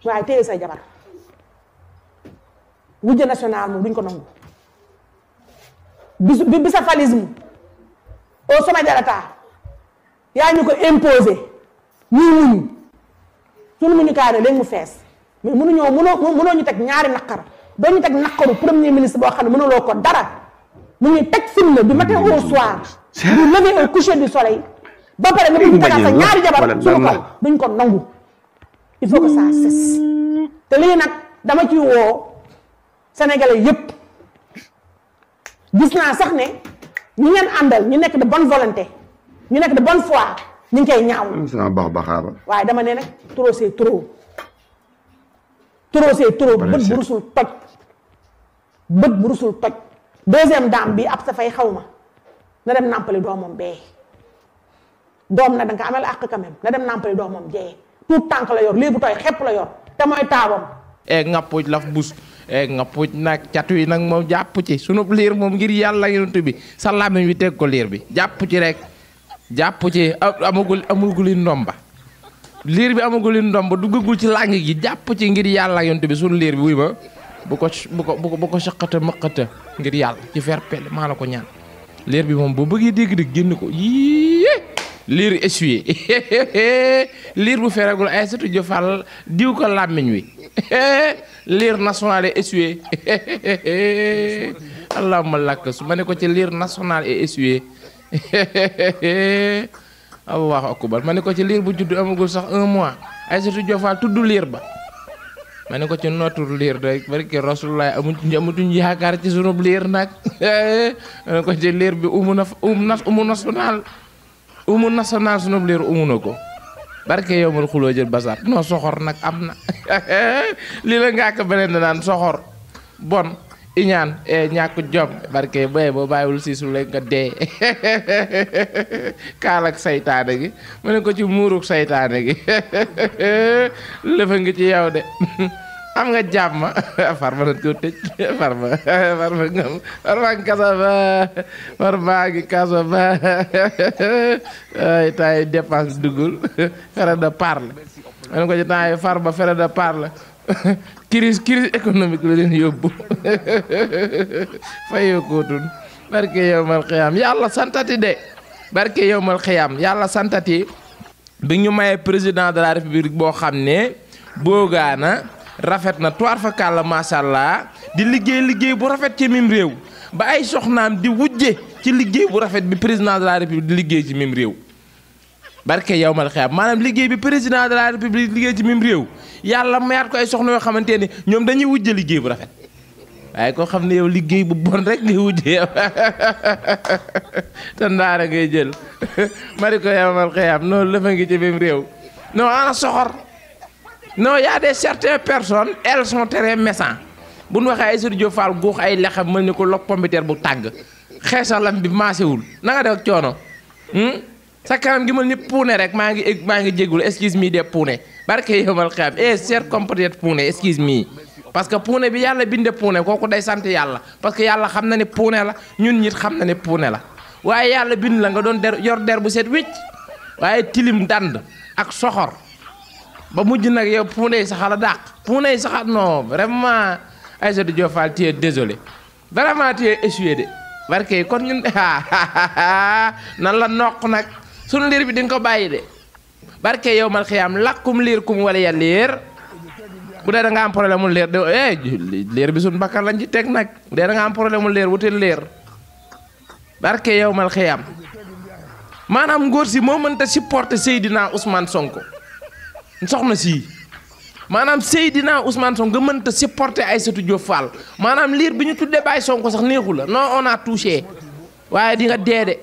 waaye téye say jabar wujje national moom duñ ko nangu bicéphalisme au sommet de l'État yaa ñu ko imposer ñuy muñu suñu muñu kaay ne léegi mu fees mais mënoo ñu teg ñaari naqar doo ñu teg naqaru premier ministre boo xam ne mënuloo ko dara mu ñuy teg film du matin au soir du lever au coucher du soleil ba pare nga ñu tegaat sa ñaari jabar suñu kaw duñ ko nangu il faut que ça cesse te lii nag dama ci woo sénégalais yépp gis naa sax ne ñi ngeen àndal ñu nekk de bonne volonté ñu nekk de bonne foi ñu ngi koy ñaaw sama bax baxaaba waaye dama ne nag trop c'est trop bët bu rusul toj deuxième dame bi ab sa fay xaw ma na dem nàmpali doomam bee doom na danga amel àq quand même na dem nàmpali doomam jee tout tànk la yor lii bu tooy xepp la yor te mooy taawam nga puuj laf bus nga puuj nag catu yi nag moom jàpp ci sunu liir moom ngir yàlla yonent bi sa làmmiñ wi teg ko liir bi jàpp ci rek jàpp ci amagul ndomba liir bi amagul ndomba duggagul ci làng gi jàpp ci ngir yàlla yonent bi sunu liir bi wuy ma bu ko saqata mëqata ngir yàlla ci fer pelle maa la ko ñaan liir bi moom boo bëggee dégg génn ko yii liir essuyé liir bu feregul ay satu jofal diw ko làmmiñ wi liir national et essuyé allahumma lakk su ma ne ko ci liir national et essuyé allahu akbar ma ne ko ci liir bu judd amagul sax 1 mois ay satu jofal tudd liir ba ma ne ko ci nootur liir rek barke rasulullah amutuñ yaakaar ci sunu liir nag ma ne ko ci liir bi umu national sunu liir umu na ko barke yow mal xuloo jël basaat non soxor nag am na lii la ngaa ko beneen naan soxor bon iñaan ñàkk jom barke boye boo bàyyiwul siisu la nga dee kaalak saytaane gi ma ne ko ci muuruk saytaane gi lëfa ngi ci yow de am nga jàmm farma nañ ko tëj farma ngi kaso ba ay tay dépense duggul frais de parle ma ne ko ci temps yi farba frais de parle crise économique la leen yóbbu fayoo kootun barke yowmal xiyaam yàlla santati de barke yowmal xiyaam yàlla santati bi ñu mayee président de la république boo xam ne boogaana rafet na toir fa kàlla macha allah di liggéey bu rafet ci mim réew ba ay soxnaam di wujje ci liggéey bu rafet bi président de la république di liggéey ci mim réew barke yowmal xiyaam maanaam liggéey bi président de la république liggéey ci mim réew yàlla mayaat ko ay soxna yoo xamante ne ñoom dañuy wujje liggéey bu rafet waaye koo xam ne yow liggéey bu bon rek ngay wujje yow te ndaara ngay jël mari ko yowmal xiyaam noonu la fa ngi ci mim réew non ana soxor non y a des certaines personnes elles sont très méchantes bu ñu waxee ay Aïssatou Diop Fall guux ay lexam mel ni ko lok pombiteer bu tàgg xeesalam bi maasewul na nga def coono sa kanam gi mel ni puune rek maa ngi jéggul excuse me de puune barke yowmal xiyaam cher compatriote puune excuse me parce que puune bi yàlla binde puune kooku day sant yàlla parce que yàlla xam na ne puune la ñun ñit xam na ne puune la waaye yàlla bind la nga doon yor der bu set wicc waaye tilim dand ak soxor ba mujj nag yow puune yi sax la dàq puune yi sax non vraiment Aïssatou Diop Fall tu es désolé vraiment tu es essuyé de barke kon ñun nan la noq nag sunu liir bi di nga ko bàyyi de barke yow mal xiyaam lakkum liir kum wala ya liir bu dee da nga am problème mu liir de liir bi sunu bakkan lañ ci teg nag bu dee da nga am problème mu liir wutil liir barke yow mal xiyaam maanaam ngóor si moo mënta supporter Seydina Ousmane Sonko soxna si maanaam Seydina Ousmane Sonko nga mënta supporter Aïssatou Diop Fall maanaam liir bi ñu tuddee Baye Sonko sax neexu la non on a touché waaye di nga dee de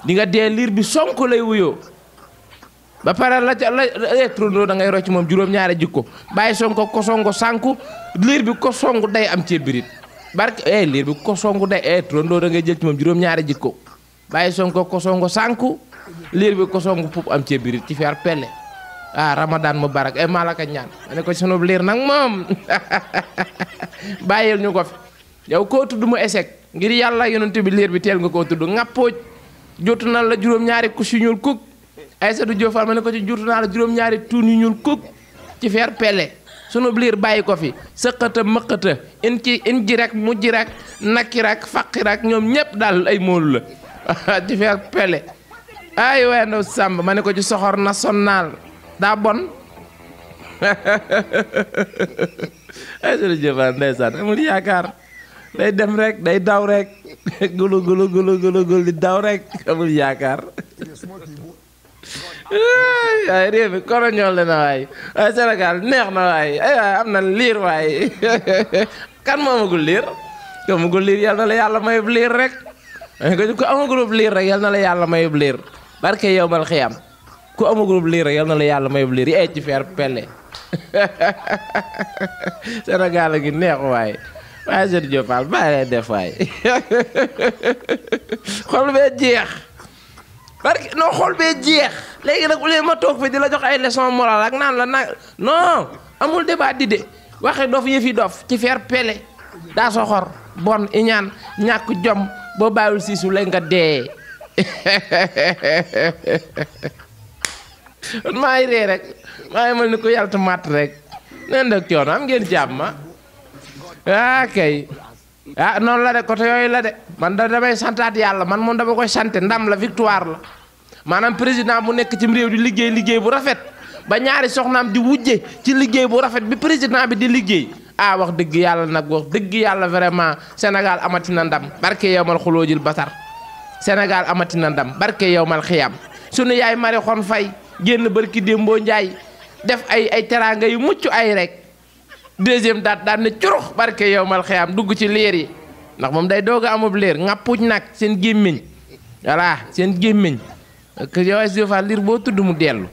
di nga dee liir bi Sonko lay wuyoo ba pare la trondo da ngay rocc moom juróom-ñaari jikko Baye Sonko ko songo sànku liir bi ko songu day am ci birit barke liir bi ko songu day trondo da ngay jël ci moom juróom-ñaari jikko Baye Sonko ko songo sànku liir bi ko songu pup am ci birit ci fer pelle Ramadan mubarak malaka ñaan ma ne ko sunu liir nag moom bàyyil ñu ko fi yow koo tudd mu échec ngir yàlla yonent bi liir bi teel nga koo tudd ngappooj jotu na la juróom-ñaari kus yu ñuul kuk Aïssatou Diop Fall ma ne ko ci jotu naa la juróom-ñaari tuun yu ñuul kuk ci fer pelle sunu liir bàyyi ko fi sëqata mëqata in ji rek mujj rek nakki rek faqi rek ñoom ñëpp daal ay moolu la ci feer pele ay waaye ndaw Samba ma ne ko ci soxor national daa bon ay sunu jëfaan ndeysaan amul yaakaar day dem rek day daw rek gulu di daw rek amul yaakaar ay réew mi koroñol le na waay ay Sénégal neex na waay ay waay am na liir waay kan moo amagul liir ko amagul liir yal na la yàlla mayub liir rek ko amagulub liir rek yal na la yàlla mayub liir barke yowmal xiyam ku amagulub liir rek yal na la yàlla mayub liir yi ci feer pelle Sénégal a ngi neex waay waaye Sëriñ Diop Fall bàyyi lay def waay xol bee jeex barke non xol bee jeex léegi nag léegi ma toog fi di la jox ay leçon morale ak naan la nag non amul débat di de waxe dof yëfi dof ci feer pele daa soxor bon iñaan ñàkk jom boo bàyyul siisu lay nga dee maa ngi ree rek maa ngi mel ni ko yaltu matt rek neen dëk coono am ngeen jàmm ma kay noonu la de côté yooyu la de man damay santaat yàlla man moom dama koy sant ndam la victoire la maanaam président bu nekk ci réew di liggéey bu rafet ba ñaari soxnaam di wujje ci liggéey bu rafet bi président bi di liggéey wax dëgg yàlla nag wax dëgg yàlla vraiment Sénégal amati na ndam barke yowmal xuloojil basar Sénégal amati na ndam barke yowmal xiyam sunu yaay mari xon fay génn barki démboo njaay def ay teraanga yu mucc ay rek deuxième date daan na curux barke yowmal xiyam dugg ci liir yi ndax moom day doog a amub liir ngàppuj nag seen gémmiñ voilà seen gémmiñ que yow ay liir boo tudd mu dellu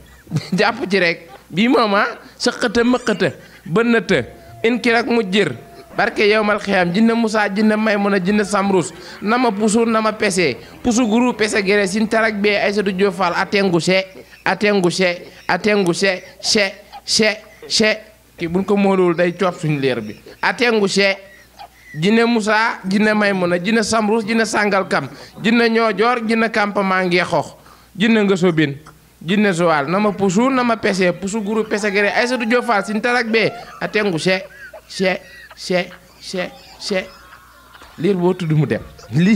jàpp ci rek bii moom sëqata mëqata bënnata inki rek mu jër barke yowmal xiyam jinne Moussa jinne Maymuna jinne Samrus nama pusu nama pese pusu guru pese gere sin tarak be Aïssatou Diop Fall atengu she ki buñ ko moolul day coot suñu leer bi atengu she jinne Moussa jinne Maymuna jinne Samrus jinne sangal kam jinne ñoojoor jinne campement ngeexox jinne nga sobin jinne sowal nama pusu nama pese pusu guru pese gere Aïssatou Diop Fall sin tarak be atengu she liir boo tudd mu dem lii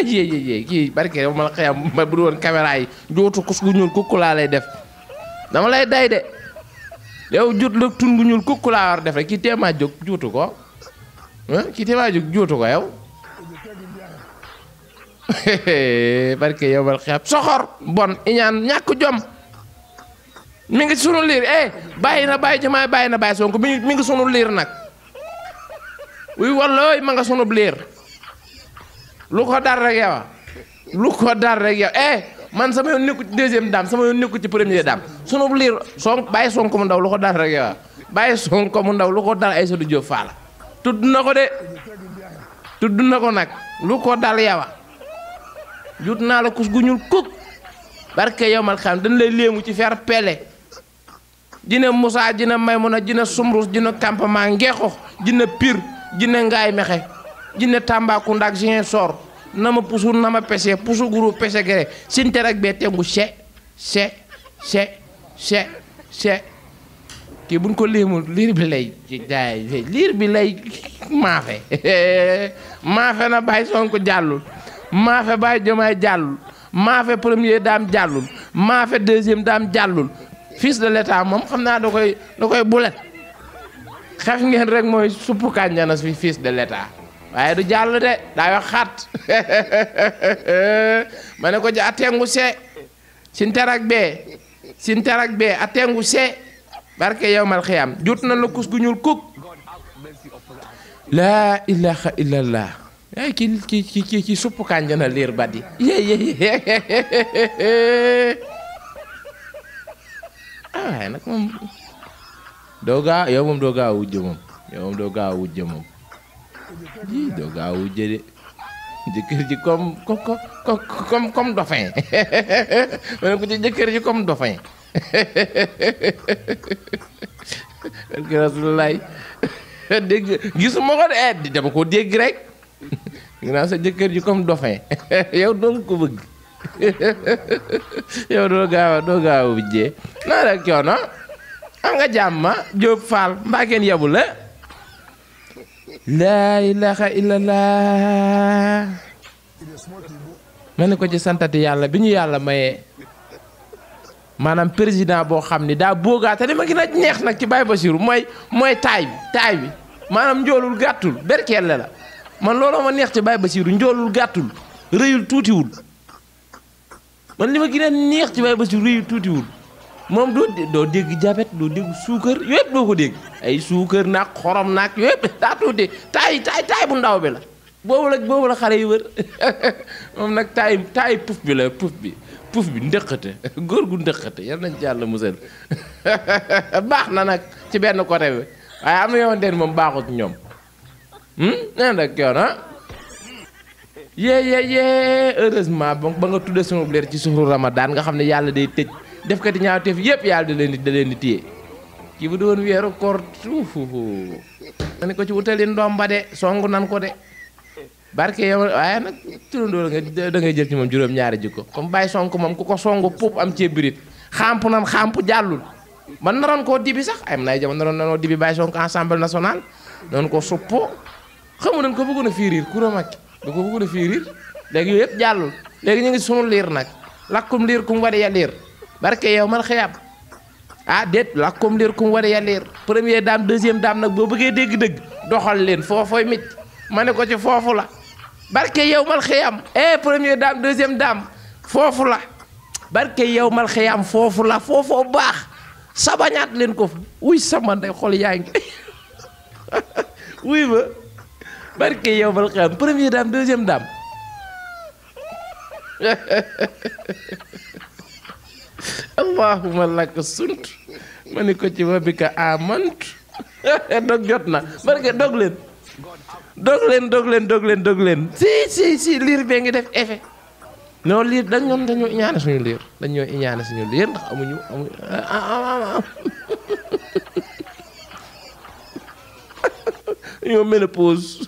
yee kii barke yow ma la xëyam ma bu doon caméra yi jootu kus gu ñuul kukku laa lay def dama lay day de yow jut la tun gu ñuul kukku laa war def rek kii teemaa jóg juutu ko yow barke yow ma la xëyam soxor bon iñaan ñàkk jom mi ngi sunu liir bàyyi na bàyyi jamaay bàyyi na bàyyi Sonko mi ngi sunu liir nag wuy wallooy ma nga sunub liir lu ko dar rek yow man sama yoon nekku ci deuxième dame sama yoon nekku ci première dame sunub liir bàyyi Sonko mu ndaw lu ko dar rek yow bàyyi Sonko mu ndaw lu ko dal Aïssatou Diop Fall tudd na ko nag lu ko dal yow jut naa la kus gu ñuul kuk barke yow mal xam dañ lay léemu ci fer pele dina Moussa dina Maymuna dina Sumrus dina campement ngeexox dina Pire jinne ngaay mexe jinne Tambacounda ak Ziguinchor nama pusu nama pese pusu guru pese gere sinte rek bee tengu che kii buñ ko léemul liir bi lay jaay liir bi lay maafe na bàyyi Sonko jàllul maafe bàyyi Diomaye jàllul maafe première dame jàllul maafe deuxième dame jàllul fils de l'état moom xam naa da koy bulet xef ngeen rek mooy suppu kànjana fi fils de l'état waaye du jàll de daa wax xat ma ne ko ja atengu see sin tarak bee atengu see barke yowmal xiyam jut na la kus gu ñuul kuk laa ilaha illallah ay ki suppu kànjana liir badi waaye nag moom yow moom doo gaaw wujje moom doo gaaw wujje de jëkkër ji comme dauphin ma ne ko ci jëkkër ji comme dauphin barke Rasulullaay dégg gisuma ko de dama ko dégg rek naa sa jëkkër ji comme dauphin yow doo ko bëgg yow doo gaaw wujje naa rek coono am nga jàmma Diop Fall mbaa ngeen yabu la laa ilaha illallah ma ne ko ci santati yàlla bi ñu yàlla mayee maanaam président boo xam ni daa boogaate dama gën a neex nag ci Baye Bassirou mooy taay bi maanaam njoolul gàttul berkelle la man looloo ma neex ci Baye Bassirou njoolul gàttul rëyul tuutiwul man li ma gën a neex ci Baye Bassirou rëyul tuutiwul moom doo dégg jabet doo dégg suukar yëpp doo ko dégg ay suukar naag xorom naag yëpp daa tuuti taay bu ndaw bi la boobu la xale yi wër moom nag taay puf bi la puf bi ndëqate góor gu ndëqate yal nañ ci yàlla musal baax na nag ci benn côté bi waaye am na yoo xamante ne moom baaxut ñoom nee nag yoon yee heureusement ba nga tudde sunu leer ci suuru Ramadan nga xam ne yàlla day tëj def kati ñaawteef yëpp yàlla da leen di téye kii bu doon weeru koor ma ne ko ci wutali ndomba de songu nan ko de barke yow waaye nag turandoo nga da ngay jël ci moom juróom-ñaari jikko comme bàyyi sonk moom ku ko songu puub am cee birit xamp jàllul man naroon koo dibi sax ay na ay jamono naroon nanoo dibi bàyyi sonk Assemblée nationale noonu ko suppo xamu nañ ko bëggoon a fiiriir kura makki da ko bëggoon a fiiriir léegi yooyu yëpp jàllul léegi ñu ngi sunu liir nag lakkum liir kum wade ya liir barke yow man xëyam déet lakkum liir kum wade ya liir première dame deuxième dame nag boo bëggee dégg-dëgg doxal leen foofooy mit ma ne ko ci foofu la barke yow mal xëyam première dame deuxième dame foofu la barke yow mal xëyam foofu la foofoo baax sabañaat leen ko fa uy sama ndey xol yaa ngi uy ba barke yow mal xëyam première dame deuxième dame allahumma laka sunt ma ne ko ci wa bika amantu dog jot na barke dog leen si liir bee ngi def effet non liir dañoo iñaane suñu liir ndax amuñu ñoo ménopause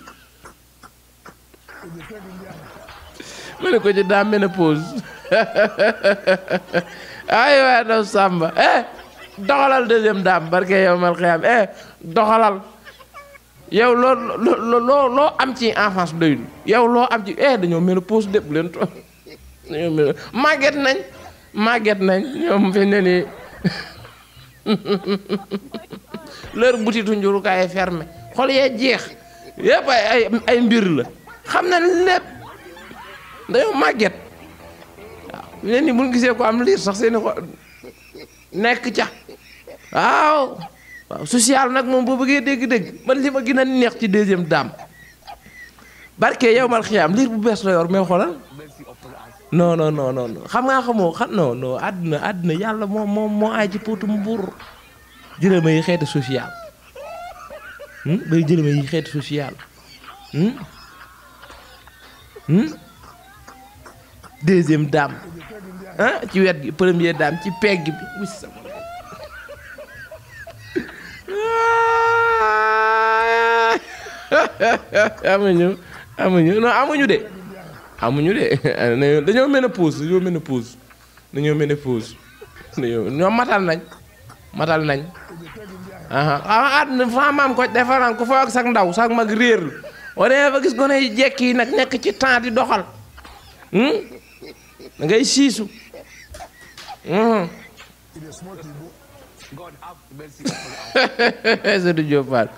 ma ne ko ci daa ménopause ay waay daw sàmba doxalal deuxième dame barke yow mal xiyam doxalal yow loo am ci enfance doyul yow loo am ci dañoo ménopause dépp leen to dañoo màgget nañ ñoom fi ne nii leur butitu njurukaay fermé xol yee jeex yëpp ay mbir la xam na lépp dañoo màgget waaw leen ni buñ gisee ko am liir sax seeni xol nekk ca waaw social nag moom boo bëggee dégg-dégg man li ma gën a neex ci deuxième dame barke yow mal xiyaam liir bu bees la yor mais xoolal non xam nga non àdduna yàlla moo aay ci póotum buur jërëma yi xeeti social bay jërëma yi xeeti social deuxième dame ci wet gi première dame ci pegg bi wis sama amuñu de dañoo ménopause ñoo matal nañ àdduna fa maam ko defaran ko fa ak sax ndaw sax mag réer la wane fa gis gone yi jekki yi nag nekk ci temps di doxal da ngay siisu Aïssatou Diop Fall